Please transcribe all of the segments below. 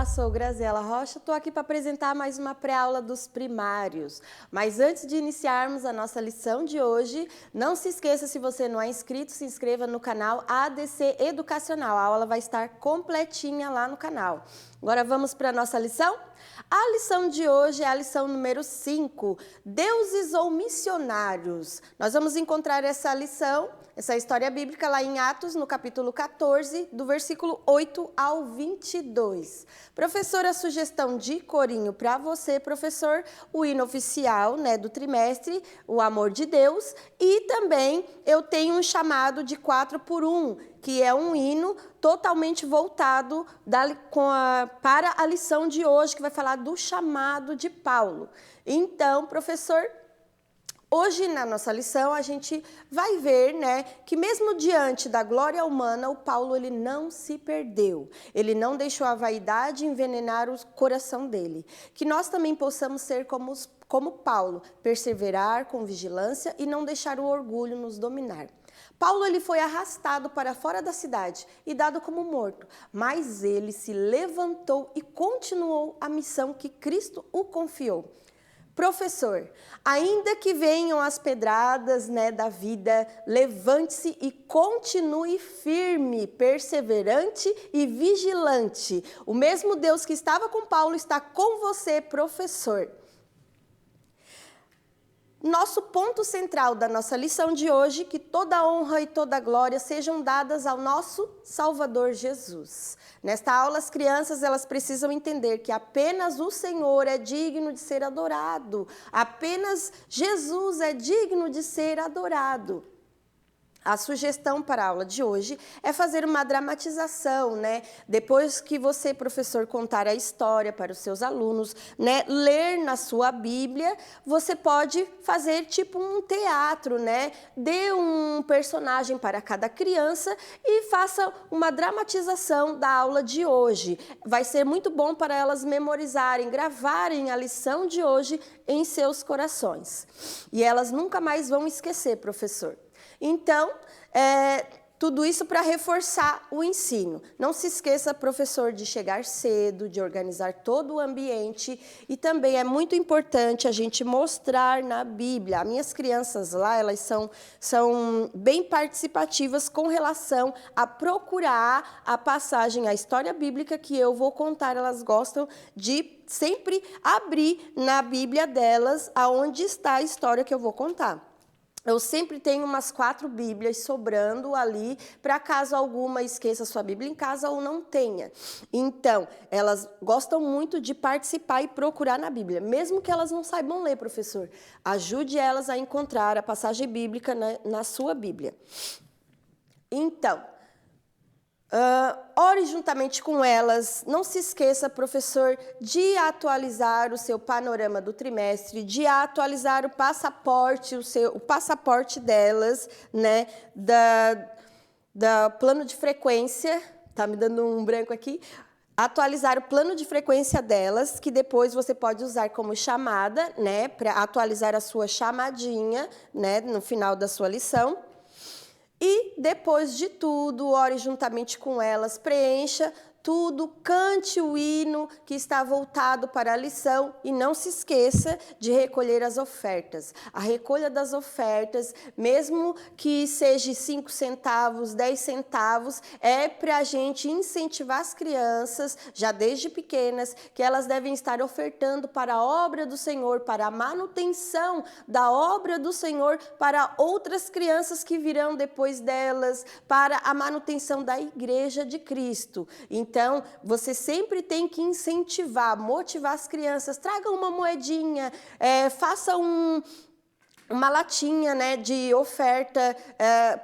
Olá, sou Graziela Rocha, estou aqui para apresentar mais uma pré-aula dos primários. Mas antes de iniciarmos a nossa lição de hoje, não se esqueça, se você não é inscrito, se inscreva no canal ADC Educacional. A aula vai estar completinha lá no canal. Agora vamos para a nossa lição? A lição de hoje é a lição número 5, Deuses ou Missionários. Nós vamos encontrar essa lição, essa história bíblica lá em Atos, no capítulo 14, do versículo 8 ao 22. Professora, sugestão de corinho para você, professor, o hino oficial, do trimestre, o amor de Deus, e também eu tenho um chamado de 4x1, que é um hino totalmente voltado para a lição de hoje, que vai falar do chamado de Paulo. Então, professor, hoje na nossa lição a gente vai ver, que mesmo diante da glória humana, o Paulo ele não se perdeu. Ele não deixou a vaidade envenenar o coração dele. Que nós também possamos ser como Paulo, perseverar com vigilância e não deixar o orgulho nos dominar. Paulo ele foi arrastado para fora da cidade e dado como morto, mas ele se levantou e continuou a missão que Cristo o confiou. Professor, ainda que venham as pedradas da vida, levante-se e continue firme, perseverante e vigilante. O mesmo Deus que estava com Paulo está com você, professor. Nosso ponto central da nossa lição de hoje, que toda honra e toda glória sejam dadas ao nosso Salvador Jesus. Nesta aula, as crianças elas precisam entender que apenas o Senhor é digno de ser adorado. Apenas Jesus é digno de ser adorado. A sugestão para a aula de hoje é fazer uma dramatização, Depois que você, professor, contar a história para os seus alunos, ler na sua Bíblia, você pode fazer tipo um teatro, Dê um personagem para cada criança e faça uma dramatização da aula de hoje. Vai ser muito bom para elas memorizarem, gravarem a lição de hoje em seus corações. E elas nunca mais vão esquecer, professor. Então, tudo isso para reforçar o ensino. Não se esqueça, professor, de chegar cedo, de organizar todo o ambiente e também é muito importante a gente mostrar na Bíblia. As minhas crianças lá, elas são bem participativas com relação a procurar a passagem, a história bíblica que eu vou contar. Elas gostam de sempre abrir na Bíblia delas aonde está a história que eu vou contar. Eu sempre tenho umas 4 Bíblias sobrando ali, para caso alguma esqueça sua Bíblia em casa ou não tenha. Então, elas gostam muito de participar e procurar na Bíblia, mesmo que elas não saibam ler, professor. Ajude elas a encontrar a passagem bíblica na sua Bíblia. Então, ore juntamente com elas. Não se esqueça, professor, de atualizar o seu panorama do trimestre, de atualizar o passaporte, o passaporte delas, da plano de frequência. Tá me dando um branco aqui. Atualizar o plano de frequência delas, que depois você pode usar como chamada, para atualizar a sua chamadinha, no final da sua lição. E, depois de tudo, ore juntamente com elas, preencha tudo, cante o hino que está voltado para a lição e não se esqueça de recolher as ofertas. A recolha das ofertas, mesmo que seja 5 centavos, 10 centavos, é para a gente incentivar as crianças, já desde pequenas, que elas devem estar ofertando para a obra do Senhor, para a manutenção da obra do Senhor, para outras crianças que virão depois delas, para a manutenção da Igreja de Cristo. Então, você sempre tem que incentivar, motivar as crianças. Traga uma moedinha, faça uma latinha de oferta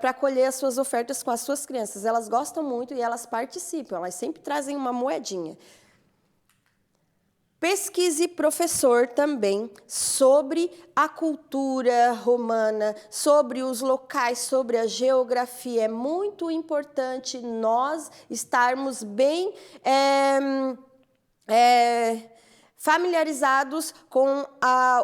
para colher as suas ofertas com as suas crianças. Elas gostam muito e elas participam, elas sempre trazem uma moedinha. Pesquise, professor, também sobre a cultura romana, sobre os locais, sobre a geografia. É muito importante nós estarmos bem familiarizados com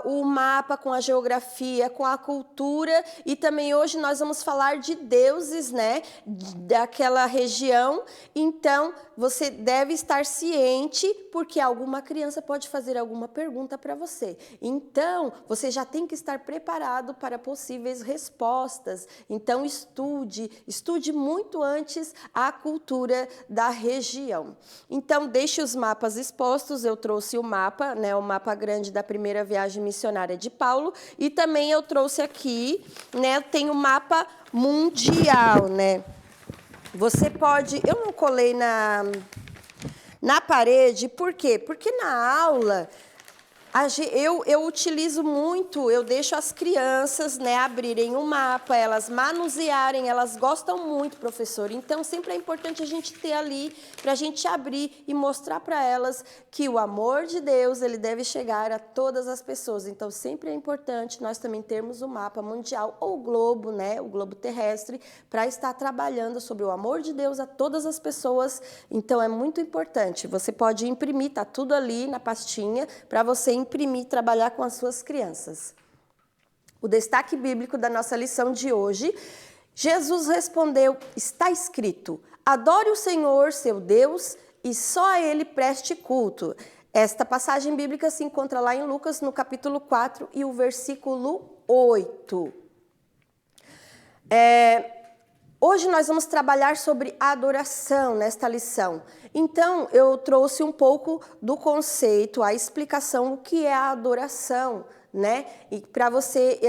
o mapa, com a geografia, com a cultura, e também hoje nós vamos falar de deuses, né, daquela região. Então, você deve estar ciente, porque alguma criança pode fazer alguma pergunta para você. Então, você já tem que estar preparado para possíveis respostas. Então, estude muito antes a cultura da região. Então, deixe os mapas expostos. Eu trouxe o mapa, né, o mapa grande da primeira viagem missionária de Paulo, e também eu trouxe aqui, né, tem o mapa mundial, né? Você pode, eu não colei na parede, por quê? Porque na aula eu utilizo muito, eu deixo as crianças, né, abrirem o mapa, elas manusearem, elas gostam muito, professor. Então, sempre é importante a gente ter ali, para a gente abrir e mostrar para elas que o amor de Deus, ele deve chegar a todas as pessoas. Então, sempre é importante nós também termos o mapa mundial, ou o globo, né, o globo terrestre, para estar trabalhando sobre o amor de Deus a todas as pessoas. Então, é muito importante. Você pode imprimir, tá tudo ali na pastinha, para você imprimir e trabalhar com as suas crianças. O destaque bíblico da nossa lição de hoje, Jesus respondeu, está escrito, adore o Senhor, seu Deus, e só a Ele preste culto. Esta passagem bíblica se encontra lá em Lucas, no capítulo 4, e o versículo 8. Hoje nós vamos trabalhar sobre adoração nesta lição. Então, eu trouxe um pouco do conceito, a explicação, o que é a adoração, né? E para você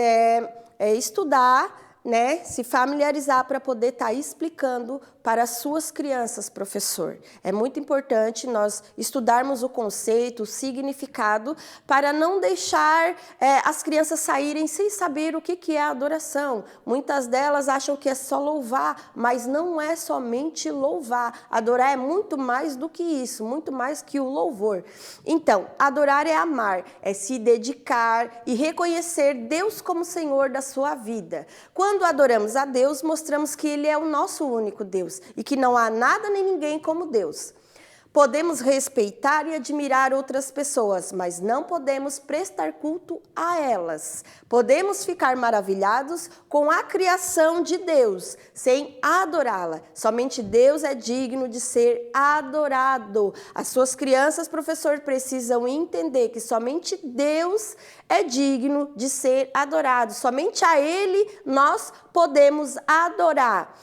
estudar, né, se familiarizar para poder estar explicando para as suas crianças, professor. É muito importante nós estudarmos o conceito, o significado, para não deixar as crianças saírem sem saber o que é a adoração. Muitas delas acham que é só louvar, mas não é somente louvar. Adorar é muito mais do que isso, muito mais que o louvor. Então, adorar é amar, é se dedicar e reconhecer Deus como Senhor da sua vida. Quando adoramos a Deus, mostramos que Ele é o nosso único Deus e que não há nada nem ninguém como Deus. Podemos respeitar e admirar outras pessoas, mas não podemos prestar culto a elas. Podemos ficar maravilhados com a criação de Deus, sem adorá-la. Somente Deus é digno de ser adorado. As suas crianças, professor, precisam entender que somente Deus é digno de ser adorado. Somente a Ele nós podemos adorar.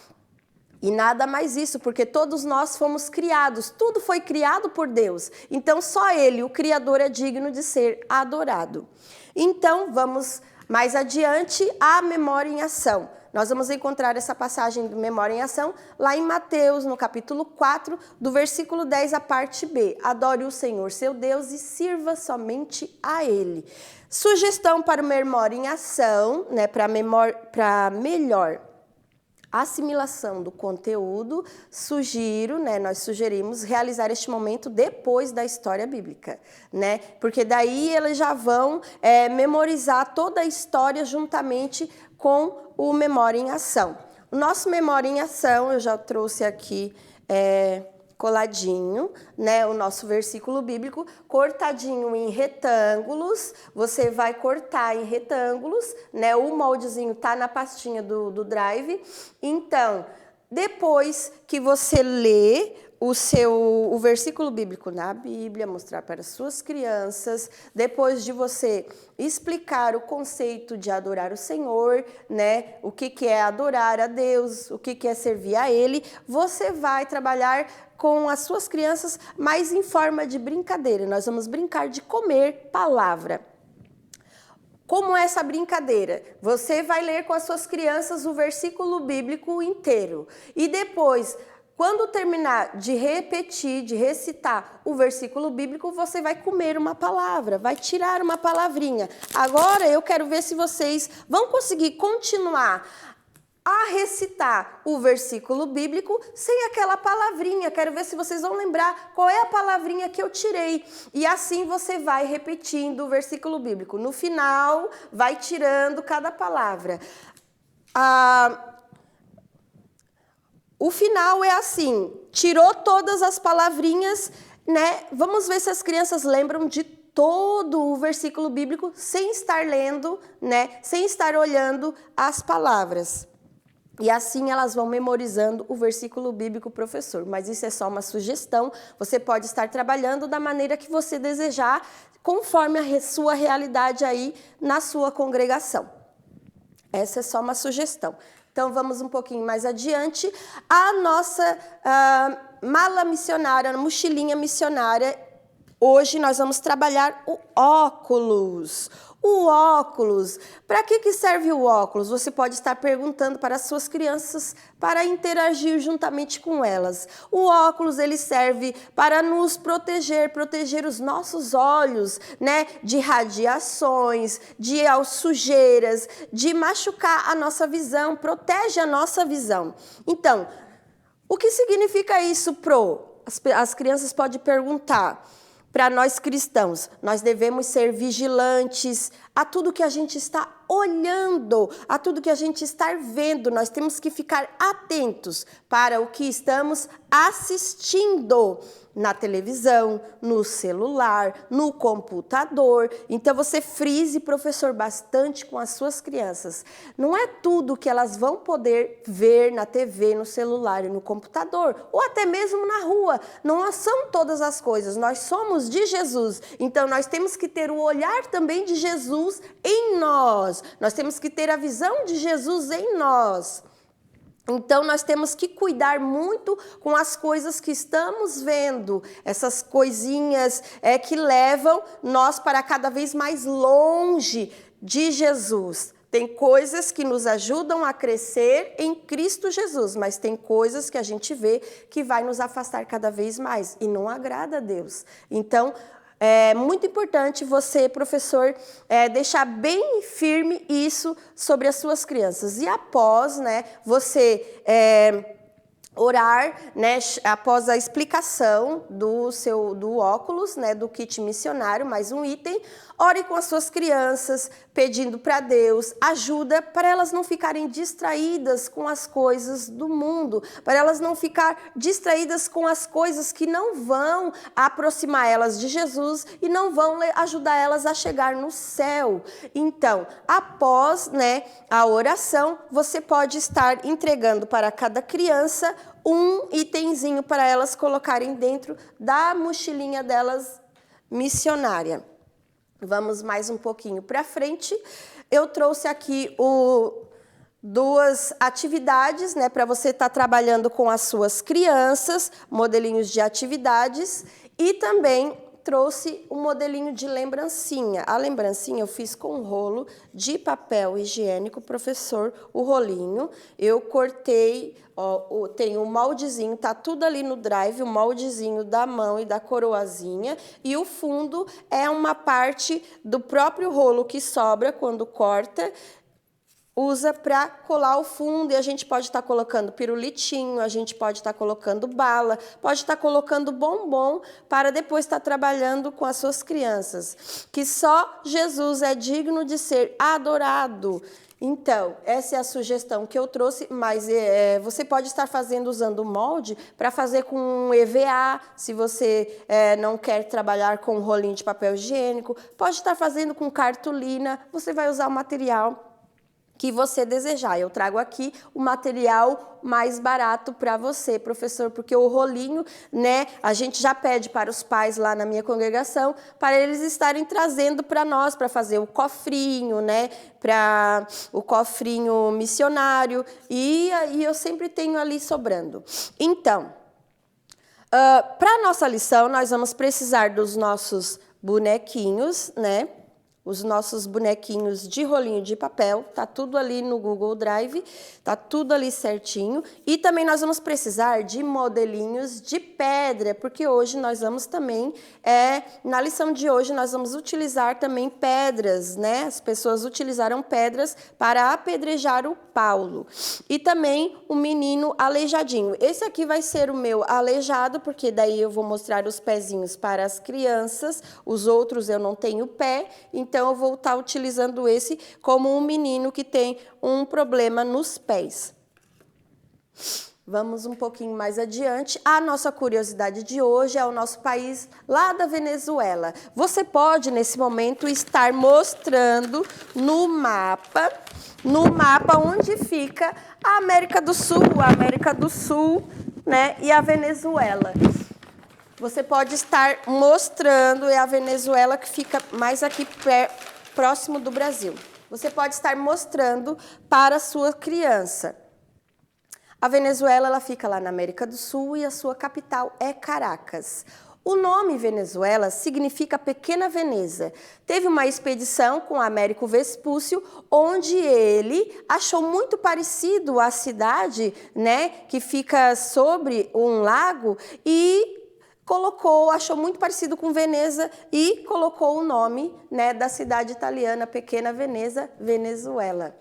E nada mais isso, porque todos nós fomos criados, tudo foi criado por Deus. Então, só Ele, o Criador, é digno de ser adorado. Então, vamos mais adiante, a memória em ação. Nós vamos encontrar essa passagem do memória em ação lá em Mateus, no capítulo 4, do versículo 10, a parte B. Adore o Senhor, seu Deus, e sirva somente a Ele. Sugestão para o memória em ação, né, para melhor assimilação do conteúdo, nós sugerimos realizar este momento depois da história bíblica, né? Porque daí eles já vão memorizar toda a história juntamente com o memória em ação. O nosso memória em ação, eu já trouxe aqui coladinho, né, o nosso versículo bíblico, cortadinho em retângulos, você vai cortar em retângulos, né, o moldezinho tá na pastinha do Drive. Então, depois que você lê o versículo bíblico na Bíblia, mostrar para suas crianças, depois de você explicar o conceito de adorar o Senhor, né, o que é adorar a Deus, o que é servir a Ele, você vai trabalhar com as suas crianças, mas em forma de brincadeira. Nós vamos brincar de comer palavra. Como é essa brincadeira? Você vai ler com as suas crianças o versículo bíblico inteiro. E depois, quando terminar de repetir, de recitar o versículo bíblico, você vai comer uma palavra, vai tirar uma palavrinha. Agora eu quero ver se vocês vão conseguir continuar a recitar o versículo bíblico sem aquela palavrinha. Quero ver se vocês vão lembrar qual é a palavrinha que eu tirei. E assim você vai repetindo o versículo bíblico. No final, vai tirando cada palavra. O final é assim, tirou todas as palavrinhas, né? Vamos ver se as crianças lembram de todo o versículo bíblico sem estar lendo, né, sem estar olhando as palavras. E assim elas vão memorizando o versículo bíblico, professor. Mas isso é só uma sugestão. Você pode estar trabalhando da maneira que você desejar, conforme a sua realidade aí na sua congregação. Essa é só uma sugestão. Então, vamos um pouquinho mais adiante. A nossa mala missionária, mochilinha missionária, hoje nós vamos trabalhar o óculos. O óculos, para que serve o óculos? Você pode estar perguntando para as suas crianças para interagir juntamente com elas. O óculos, ele serve para nos proteger os nossos olhos, né, de radiações, de sujeiras, de machucar a nossa visão, protege a nossa visão. Então, o que significa isso, As crianças podem perguntar. Para nós cristãos, nós devemos ser vigilantes a tudo que a gente está olhando, a tudo que a gente está vendo. Nós temos que ficar atentos para o que estamos assistindo na televisão, no celular, no computador. Então, você frise, professor, bastante com as suas crianças. Não é tudo que elas vão poder ver na TV, no celular e no computador, ou até mesmo na rua. Não são todas as coisas. Nós somos de Jesus. Então, nós temos que ter o olhar também de Jesus em nós. Nós temos que ter a visão de Jesus em nós. Então, nós temos que cuidar muito com as coisas que estamos vendo, essas coisinhas que levam nós para cada vez mais longe de Jesus. Tem coisas que nos ajudam a crescer em Cristo Jesus, mas tem coisas que a gente vê que vai nos afastar cada vez mais e não agrada a Deus. Então, é muito importante você, professor, deixar bem firme isso sobre as suas crianças. E após, né, você orar, né, após a explicação do óculos, né, do kit missionário, mais um item, ore com as suas crianças, pedindo para Deus ajuda para elas não ficarem distraídas com as coisas do mundo, para elas não ficar distraídas com as coisas que não vão aproximar elas de Jesus e não vão ajudar elas a chegar no céu. Então, após, né, a oração, você pode estar entregando para cada criança um itemzinho para elas colocarem dentro da mochilinha delas missionária. Vamos mais um pouquinho para frente. Eu trouxe aqui duas atividades, né, para você estar trabalhando com as suas crianças, modelinhos de atividades, e também trouxe um modelinho de lembrancinha. A lembrancinha eu fiz com um rolo de papel higiênico, professor, o rolinho. Eu cortei, ó, tem um moldezinho, tá tudo ali no drive, o moldezinho da mão e da coroazinha. E o fundo é uma parte do próprio rolo que sobra quando corta, usa para colar o fundo, e a gente pode estar colocando pirulitinho, a gente pode estar colocando bala, pode estar colocando bombom para depois estar trabalhando com as suas crianças. Que só Jesus é digno de ser adorado. Então, essa é a sugestão que eu trouxe, mas você pode estar fazendo usando o molde para fazer com um EVA, se você não quer trabalhar com um rolinho de papel higiênico, pode estar fazendo com cartolina, você vai usar o material que você desejar. Eu trago aqui o material mais barato para você, professor, porque o rolinho, né, a gente já pede para os pais lá na minha congregação, para eles estarem trazendo para nós, para fazer o cofrinho, né, para o cofrinho missionário, e aí eu sempre tenho ali sobrando. Então, para a nossa lição, nós vamos precisar dos nossos bonequinhos, né, os nossos bonequinhos de rolinho de papel, tá tudo ali no Google Drive, tá tudo ali certinho. E também nós vamos precisar de modelinhos de pedra, porque hoje nós vamos também, na lição de hoje, nós vamos utilizar também pedras, né? As pessoas utilizaram pedras para apedrejar o Paulo. E também o menino aleijadinho. Esse aqui vai ser o meu aleijado, porque daí eu vou mostrar os pezinhos para as crianças, os outros eu não tenho pé, então eu vou estar utilizando esse como um menino que tem um problema nos pés. Vamos um pouquinho mais adiante. A nossa curiosidade de hoje é o nosso país lá da Venezuela. Você pode, nesse momento, estar mostrando no mapa onde fica a América do Sul, né, e a Venezuela. Você pode estar mostrando, é a Venezuela que fica mais aqui próximo do Brasil. Você pode estar mostrando para a sua criança. A Venezuela, ela fica lá na América do Sul e a sua capital é Caracas. O nome Venezuela significa Pequena Veneza. Teve uma expedição com Américo Vespúcio, onde ele achou muito parecido a cidade, né, que fica sobre um lago, e achou muito parecido com Veneza e colocou o nome, né, da cidade italiana Pequena Veneza, Venezuela.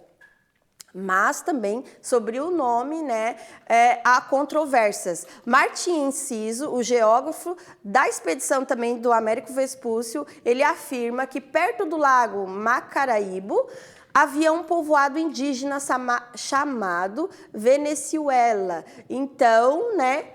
Mas também sobre o nome, né, há controvérsias. Martim Ciso, o geógrafo da expedição também do Américo Vespúcio, ele afirma que perto do lago Maracaibo havia um povoado indígena chamado Venezuela. Então, né,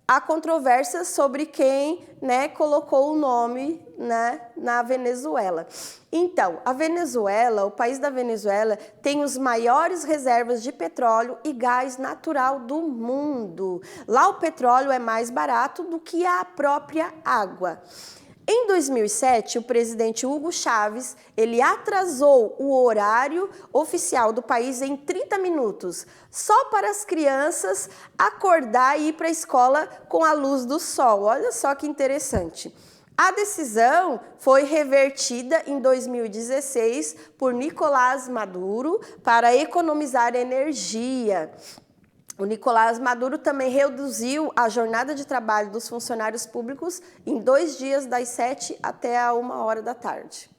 há controvérsias sobre quem, né, colocou o nome, né, na Venezuela. Então, a Venezuela, o país da Venezuela, tem os maiores reservas de petróleo e gás natural do mundo. Lá o petróleo é mais barato do que a própria água. Em 2007, o presidente Hugo Chávez, ele atrasou o horário oficial do país em 30 minutos, só para as crianças acordar e ir para a escola com a luz do sol. Olha só que interessante. A decisão foi revertida em 2016 por Nicolás Maduro para economizar energia. O Nicolás Maduro também reduziu a jornada de trabalho dos funcionários públicos em 2 dias, das 7 até a 1h da tarde.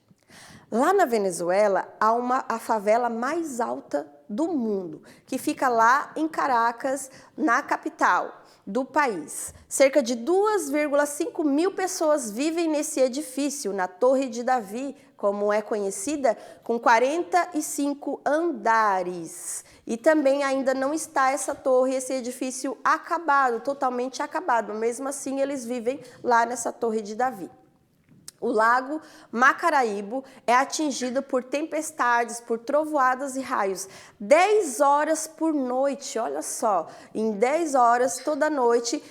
Lá na Venezuela, há a favela mais alta do mundo, que fica lá em Caracas, na capital do país. Cerca de 2,5 mil pessoas vivem nesse edifício, na Torre de Davi, como é conhecida, com 45 andares. E também ainda não está essa torre, esse edifício acabado, totalmente acabado. Mesmo assim, eles vivem lá nessa Torre de Davi. O lago Maracaibo é atingido por tempestades, por trovoadas e raios. 10 horas por noite, olha só, em 10 horas toda noite,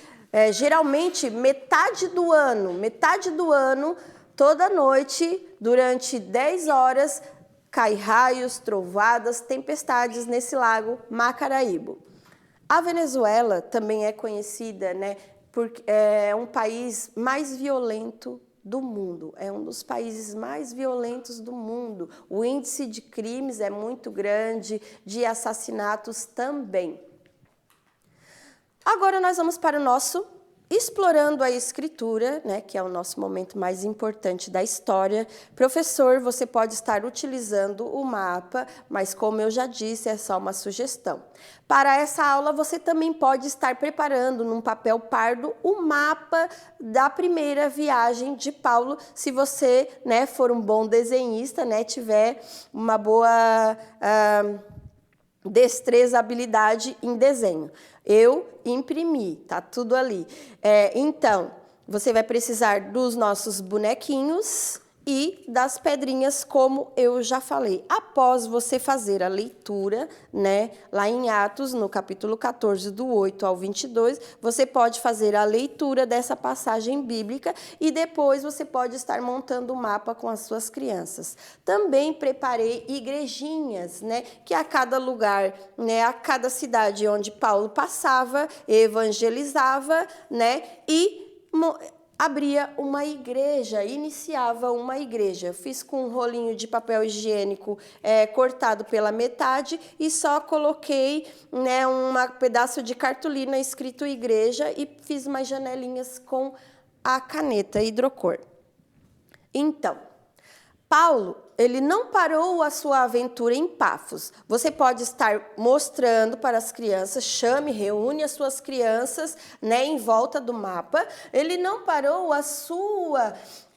geralmente metade do ano, toda noite, durante 10 horas, cai raios, trovoadas, tempestades nesse lago Maracaibo. A Venezuela também é conhecida, né, porque é um país mais violento do mundo, é um dos países mais violentos do mundo. O índice de crimes é muito grande, de assassinatos também. Agora nós vamos para o nosso Explorando a Escritura, né, que é o nosso momento mais importante da história. Professor, você pode estar utilizando o mapa, mas como eu já disse, é só uma sugestão. Para essa aula, você também pode estar preparando num papel pardo o mapa da primeira viagem de Paulo, se você, né, for um bom desenhista, né, tiver uma boa destreza, habilidade em desenho. Eu imprimi, tá tudo ali. Então, você vai precisar dos nossos bonequinhos e das pedrinhas, como eu já falei. Após você fazer a leitura, né, lá em Atos, no capítulo 14, do 8 ao 22, você pode fazer a leitura dessa passagem bíblica e depois você pode estar montando o mapa com as suas crianças. Também preparei igrejinhas, né, que a cada lugar, né, a cada cidade onde Paulo passava, evangelizava, né, e abria uma igreja, iniciava uma igreja. Eu fiz com um rolinho de papel higiênico cortado pela metade e só coloquei, né, um pedaço de cartolina escrito igreja e fiz umas janelinhas com a caneta hidrocor. Então, Paulo, ele não parou a sua aventura em Pafos. Você pode estar mostrando para as crianças, reúne as suas crianças, né, em volta do mapa. Ele não parou a sua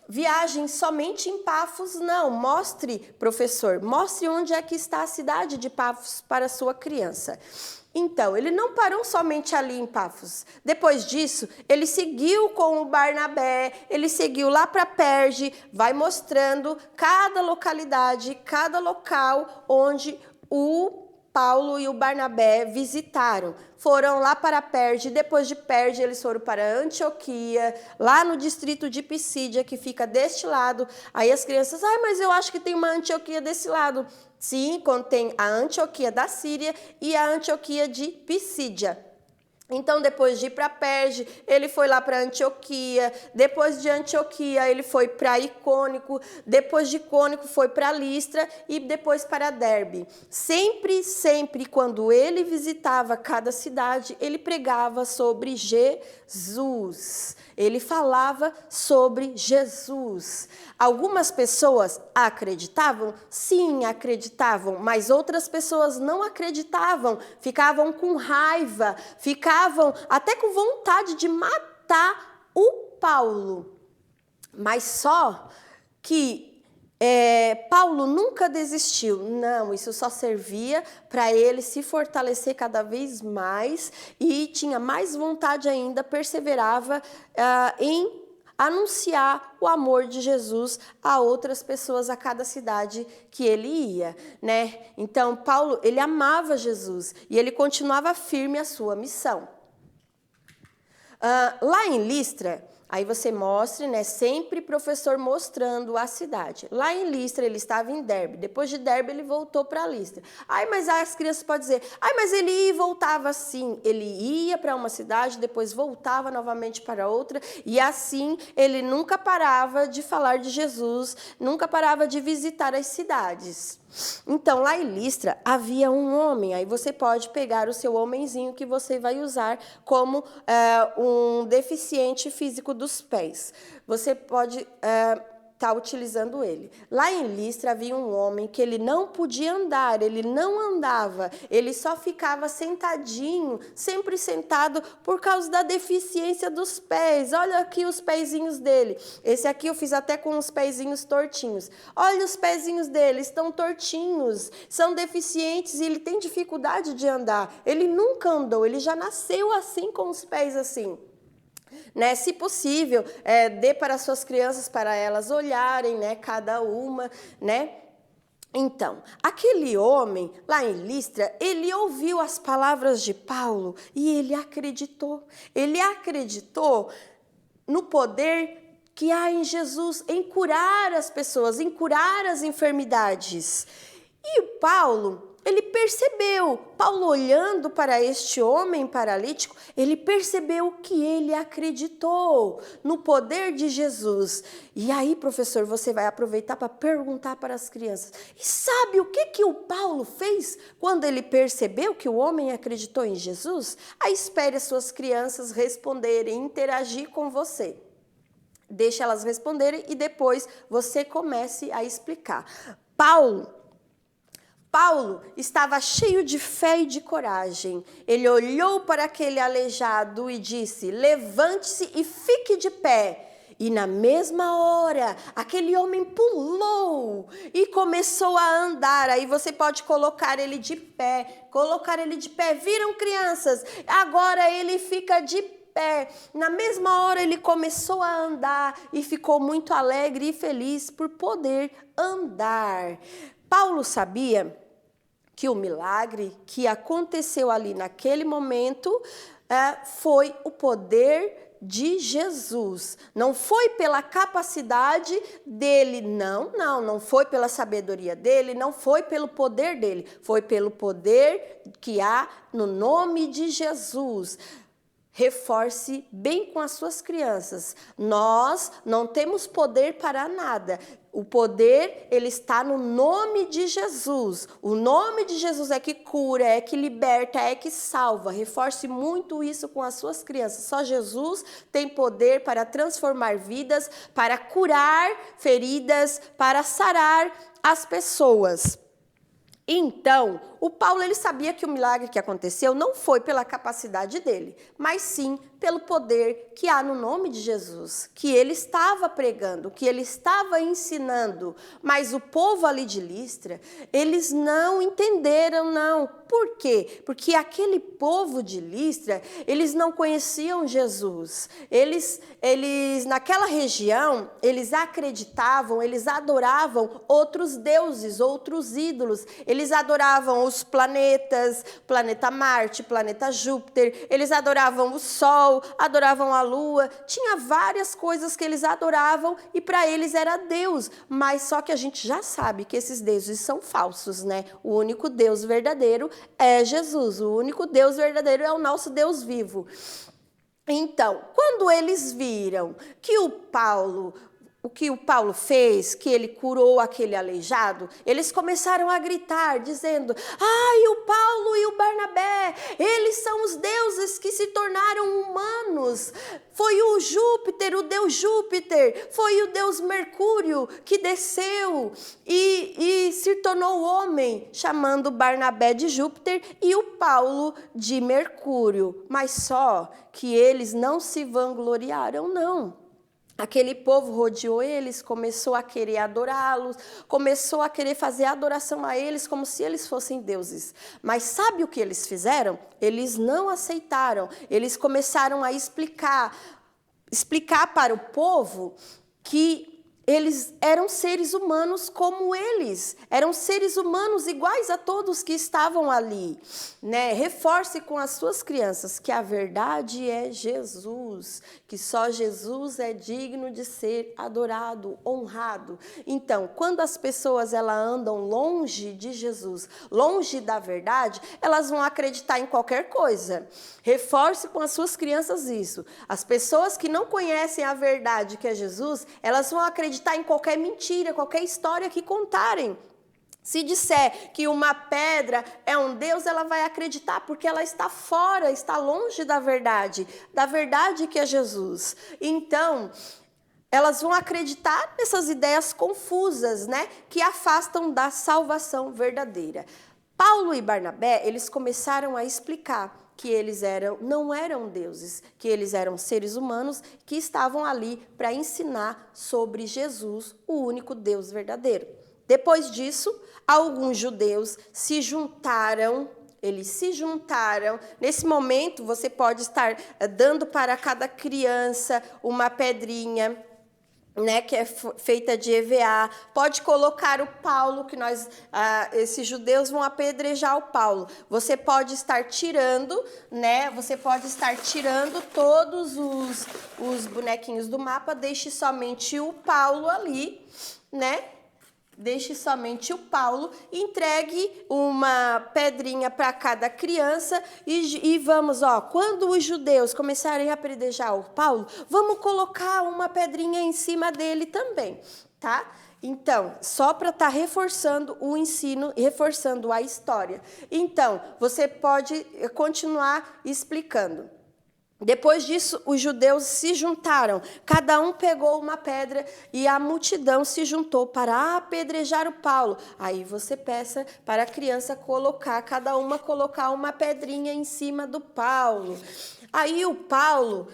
viagem somente em Pafos, não. Mostre, professor, mostre onde é que está a cidade de Pafos para a sua criança. Então, ele não parou somente ali em Pafos. Depois disso, ele seguiu com o Barnabé, ele seguiu lá para Perge, vai mostrando cada localidade, cada local onde o Paulo e o Barnabé visitaram. Foram lá para Perge, depois de Perge eles foram para Antioquia, lá no distrito de Pisídia, que fica deste lado. Aí as crianças, mas eu acho que tem uma Antioquia desse lado. Sim, contém a Antioquia da Síria e a Antioquia de Pisídia. Então, depois de ir para Perge, ele foi lá para Antioquia. Depois de Antioquia, ele foi para Icônico. Depois de Icônico, foi para Listra e depois para Derbe. Sempre, quando ele visitava cada cidade, ele pregava sobre Jesus. Ele falava sobre Jesus. Algumas pessoas acreditavam? Sim, acreditavam, mas outras pessoas não acreditavam, ficavam com raiva, ficavam até com vontade de matar o Paulo. Mas só que Paulo nunca desistiu. Não, isso só servia para ele se fortalecer cada vez mais e tinha mais vontade ainda, perseverava em anunciar o amor de Jesus a outras pessoas a cada cidade que ele ia, né? Então, Paulo, ele amava Jesus e ele continuava firme a sua missão. Lá em Listra, aí você mostra, né? Sempre professor mostrando a cidade. Lá em Listra, ele estava em Derbe. Depois de Derbe, ele voltou para Listra. Mas as crianças podem dizer, mas ele ia e voltava assim. Ele ia para uma cidade, depois voltava novamente para outra. E assim, ele nunca parava de falar de Jesus, nunca parava de visitar as cidades. Então, lá em Listra, havia um homem. Aí você pode pegar o seu homenzinho que você vai usar como um deficiente físico dos pés. Você pode estar utilizando ele. Lá em Listra havia um homem que ele não podia andar, ele não andava, ele só ficava sentadinho, sempre sentado por causa da deficiência dos pés. Olha aqui os pezinhos dele. Esse aqui eu fiz até com os pezinhos tortinhos. Olha os pezinhos dele, estão tortinhos, são deficientes e ele tem dificuldade de andar. Ele nunca andou, ele já nasceu assim, com os pés assim. Né? Se possível, dê para suas crianças, para elas olharem, né? Cada uma, né? Então, aquele homem lá em Listra, ele ouviu as palavras de Paulo e ele acreditou. Ele acreditou no poder que há em Jesus, em curar as pessoas, em curar as enfermidades. E o Paulo, ele percebeu, Paulo olhando para este homem paralítico, ele percebeu que ele acreditou no poder de Jesus. E aí, professor, você vai aproveitar para perguntar para as crianças, e sabe o que o Paulo fez quando ele percebeu que o homem acreditou em Jesus? Aí espere as suas crianças responderem, interagir com você. Deixe elas responderem e depois você comece a explicar. Paulo estava cheio de fé e de coragem. Ele olhou para aquele aleijado e disse, levante-se e fique de pé. E na mesma hora, aquele homem pulou e começou a andar. Aí você pode colocar ele de pé, Viram, crianças? Agora ele fica de pé. Na mesma hora ele começou a andar e ficou muito alegre e feliz por poder andar. Paulo sabia que o milagre que aconteceu ali naquele momento foi o poder de Jesus. Não foi pela capacidade dele, não foi pela sabedoria dele, não foi pelo poder dele, foi pelo poder que há no nome de Jesus. Reforce bem com as suas crianças. Nós não temos poder para nada. O poder, ele está no nome de Jesus. O nome de Jesus é que cura, é que liberta, é que salva. Reforce muito isso com as suas crianças. Só Jesus tem poder para transformar vidas, para curar feridas, para sarar as pessoas. Então, o Paulo ele sabia que o milagre que aconteceu não foi pela capacidade dele, mas sim pelo poder que há no nome de Jesus, que ele estava pregando, que ele estava ensinando. Mas o povo ali de Listra, eles não entenderam, não. Por quê? Porque aquele povo de Listra, eles não conheciam Jesus. Eles naquela região, eles acreditavam, eles adoravam outros deuses, outros ídolos. Eles adoravam os planetas, planeta Marte, planeta Júpiter. Eles adoravam o Sol, adoravam a Lua. Tinha várias coisas que eles adoravam e para eles era Deus. Mas só que a gente já sabe que esses deuses são falsos, né? O único Deus verdadeiro é Jesus. O único Deus verdadeiro é o nosso Deus vivo. Então, quando eles viram que o que o Paulo fez, que ele curou aquele aleijado, eles começaram a gritar, dizendo: ai, o Paulo e o Barnabé, eles são os deuses que se tornaram humanos. Foi o Júpiter, o deus Júpiter, foi o deus Mercúrio que desceu e se tornou homem, chamando Barnabé de Júpiter e o Paulo de Mercúrio. Mas só que eles não se vangloriaram, não. Aquele povo rodeou eles, começou a querer adorá-los, começou a querer fazer adoração a eles como se eles fossem deuses. Mas sabe o que eles fizeram? Eles não aceitaram. Eles começaram a explicar para o povo que eles eram seres humanos como eles, eram seres humanos iguais a todos que estavam ali, né? Reforce com as suas crianças que a verdade é Jesus, que só Jesus é digno de ser adorado, honrado. Então, quando as pessoas elas andam longe de Jesus, longe da verdade, elas vão acreditar em qualquer coisa. Reforce com as suas crianças isso. As pessoas que não conhecem a verdade, que é Jesus, elas vão acreditar em qualquer mentira, qualquer história que contarem. Se disser que uma pedra é um Deus, ela vai acreditar, porque ela está fora, está longe da verdade que é Jesus. Então, elas vão acreditar nessas ideias confusas, né, que afastam da salvação verdadeira. Paulo e Barnabé, eles começaram a explicar que eles não eram deuses, que eles eram seres humanos que estavam ali para ensinar sobre Jesus, o único Deus verdadeiro. Depois disso, alguns judeus se juntaram. Eles se juntaram. Nesse momento, você pode estar dando para cada criança uma pedrinha, né, que é feita de EVA, pode colocar o Paulo, que esses judeus vão apedrejar o Paulo. Você pode estar tirando, né, você pode estar tirando todos os bonequinhos do mapa, deixe somente o Paulo ali, né? Deixe somente o Paulo, entregue uma pedrinha para cada criança e vamos, quando os judeus começarem a apedrejar o Paulo, vamos colocar uma pedrinha em cima dele também, tá? Então, só para estar reforçando o ensino, reforçando a história. Então, você pode continuar explicando. Depois disso, os judeus se juntaram, cada um pegou uma pedra e a multidão se juntou para apedrejar o Paulo. Aí você peça para a criança cada uma colocar uma pedrinha em cima do Paulo. Aí o Paulo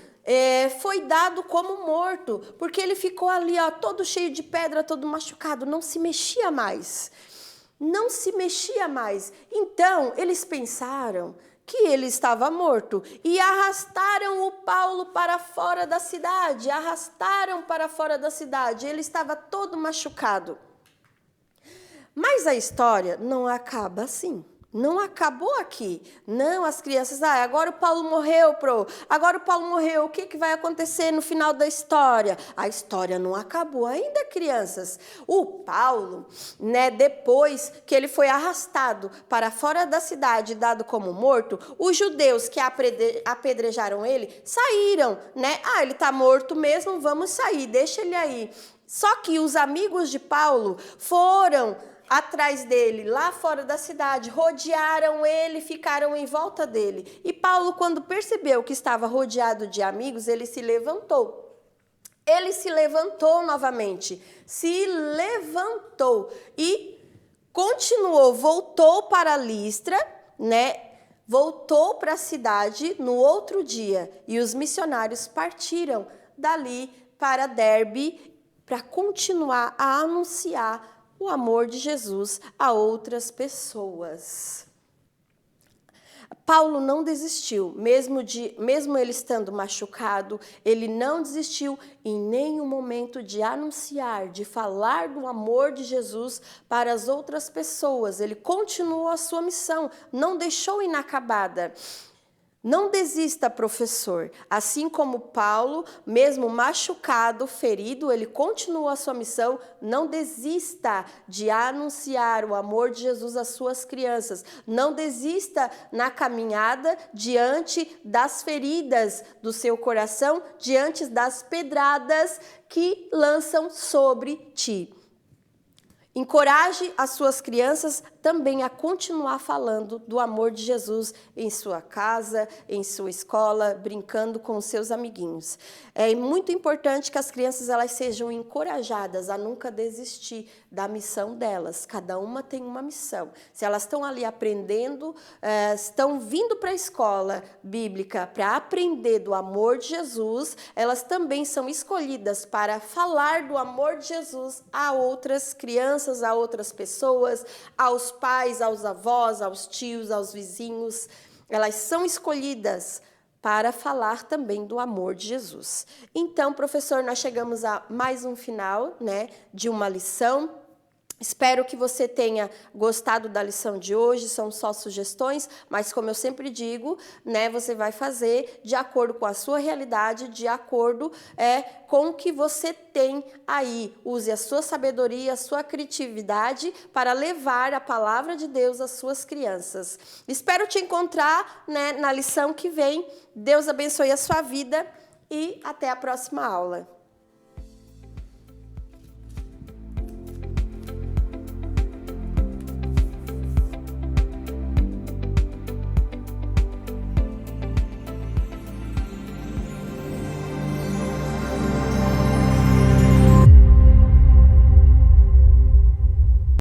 foi dado como morto, porque ele ficou ali, todo cheio de pedra, todo machucado, não se mexia mais. Não se mexia mais. Então, eles pensaram que ele estava morto e arrastaram o Paulo para fora da cidade, ele estava todo machucado. Mas a história não acaba assim. Não acabou aqui. Não, as crianças, agora o Paulo morreu, o que vai acontecer no final da história? A história não acabou ainda, crianças. O Paulo, né, depois que ele foi arrastado para fora da cidade, dado como morto, os judeus que apedrejaram ele saíram, né? Ele está morto mesmo, vamos sair, deixa ele aí. Só que os amigos de Paulo foram atrás dele, lá fora da cidade, rodearam ele, ficaram em volta dele. E Paulo, quando percebeu que estava rodeado de amigos, ele se levantou. Ele se levantou novamente, e continuou, voltou para Listra, né? Voltou para a cidade no outro dia e os missionários partiram dali para Derbe para continuar a anunciar o amor de Jesus a outras pessoas. Paulo não desistiu, mesmo ele estando machucado, ele não desistiu em nenhum momento de anunciar, de falar do amor de Jesus para as outras pessoas. Ele continuou a sua missão, não deixou inacabada. Não desista, professor. Assim como Paulo, mesmo machucado, ferido, ele continuou a sua missão. Não desista de anunciar o amor de Jesus às suas crianças. Não desista na caminhada diante das feridas do seu coração, diante das pedradas que lançam sobre ti. Encoraje as suas crianças também a continuar falando do amor de Jesus em sua casa, em sua escola, brincando com os seus amiguinhos. É muito importante que as crianças elas sejam encorajadas a nunca desistir da missão delas. Cada uma tem uma missão. Se elas estão ali aprendendo, estão vindo para a escola bíblica para aprender do amor de Jesus, elas também são escolhidas para falar do amor de Jesus a outras crianças, a outras pessoas, aos pais, aos avós, aos tios, aos vizinhos. Elas são escolhidas para falar também do amor de Jesus. Então, professor, nós chegamos a mais um final, né, de uma lição. Espero que você tenha gostado da lição de hoje, são só sugestões, mas como eu sempre digo, né, você vai fazer de acordo com a sua realidade, de acordo com o que você tem aí. Use a sua sabedoria, a sua criatividade para levar a palavra de Deus às suas crianças. Espero te encontrar, né, na lição que vem. Deus abençoe a sua vida e até a próxima aula.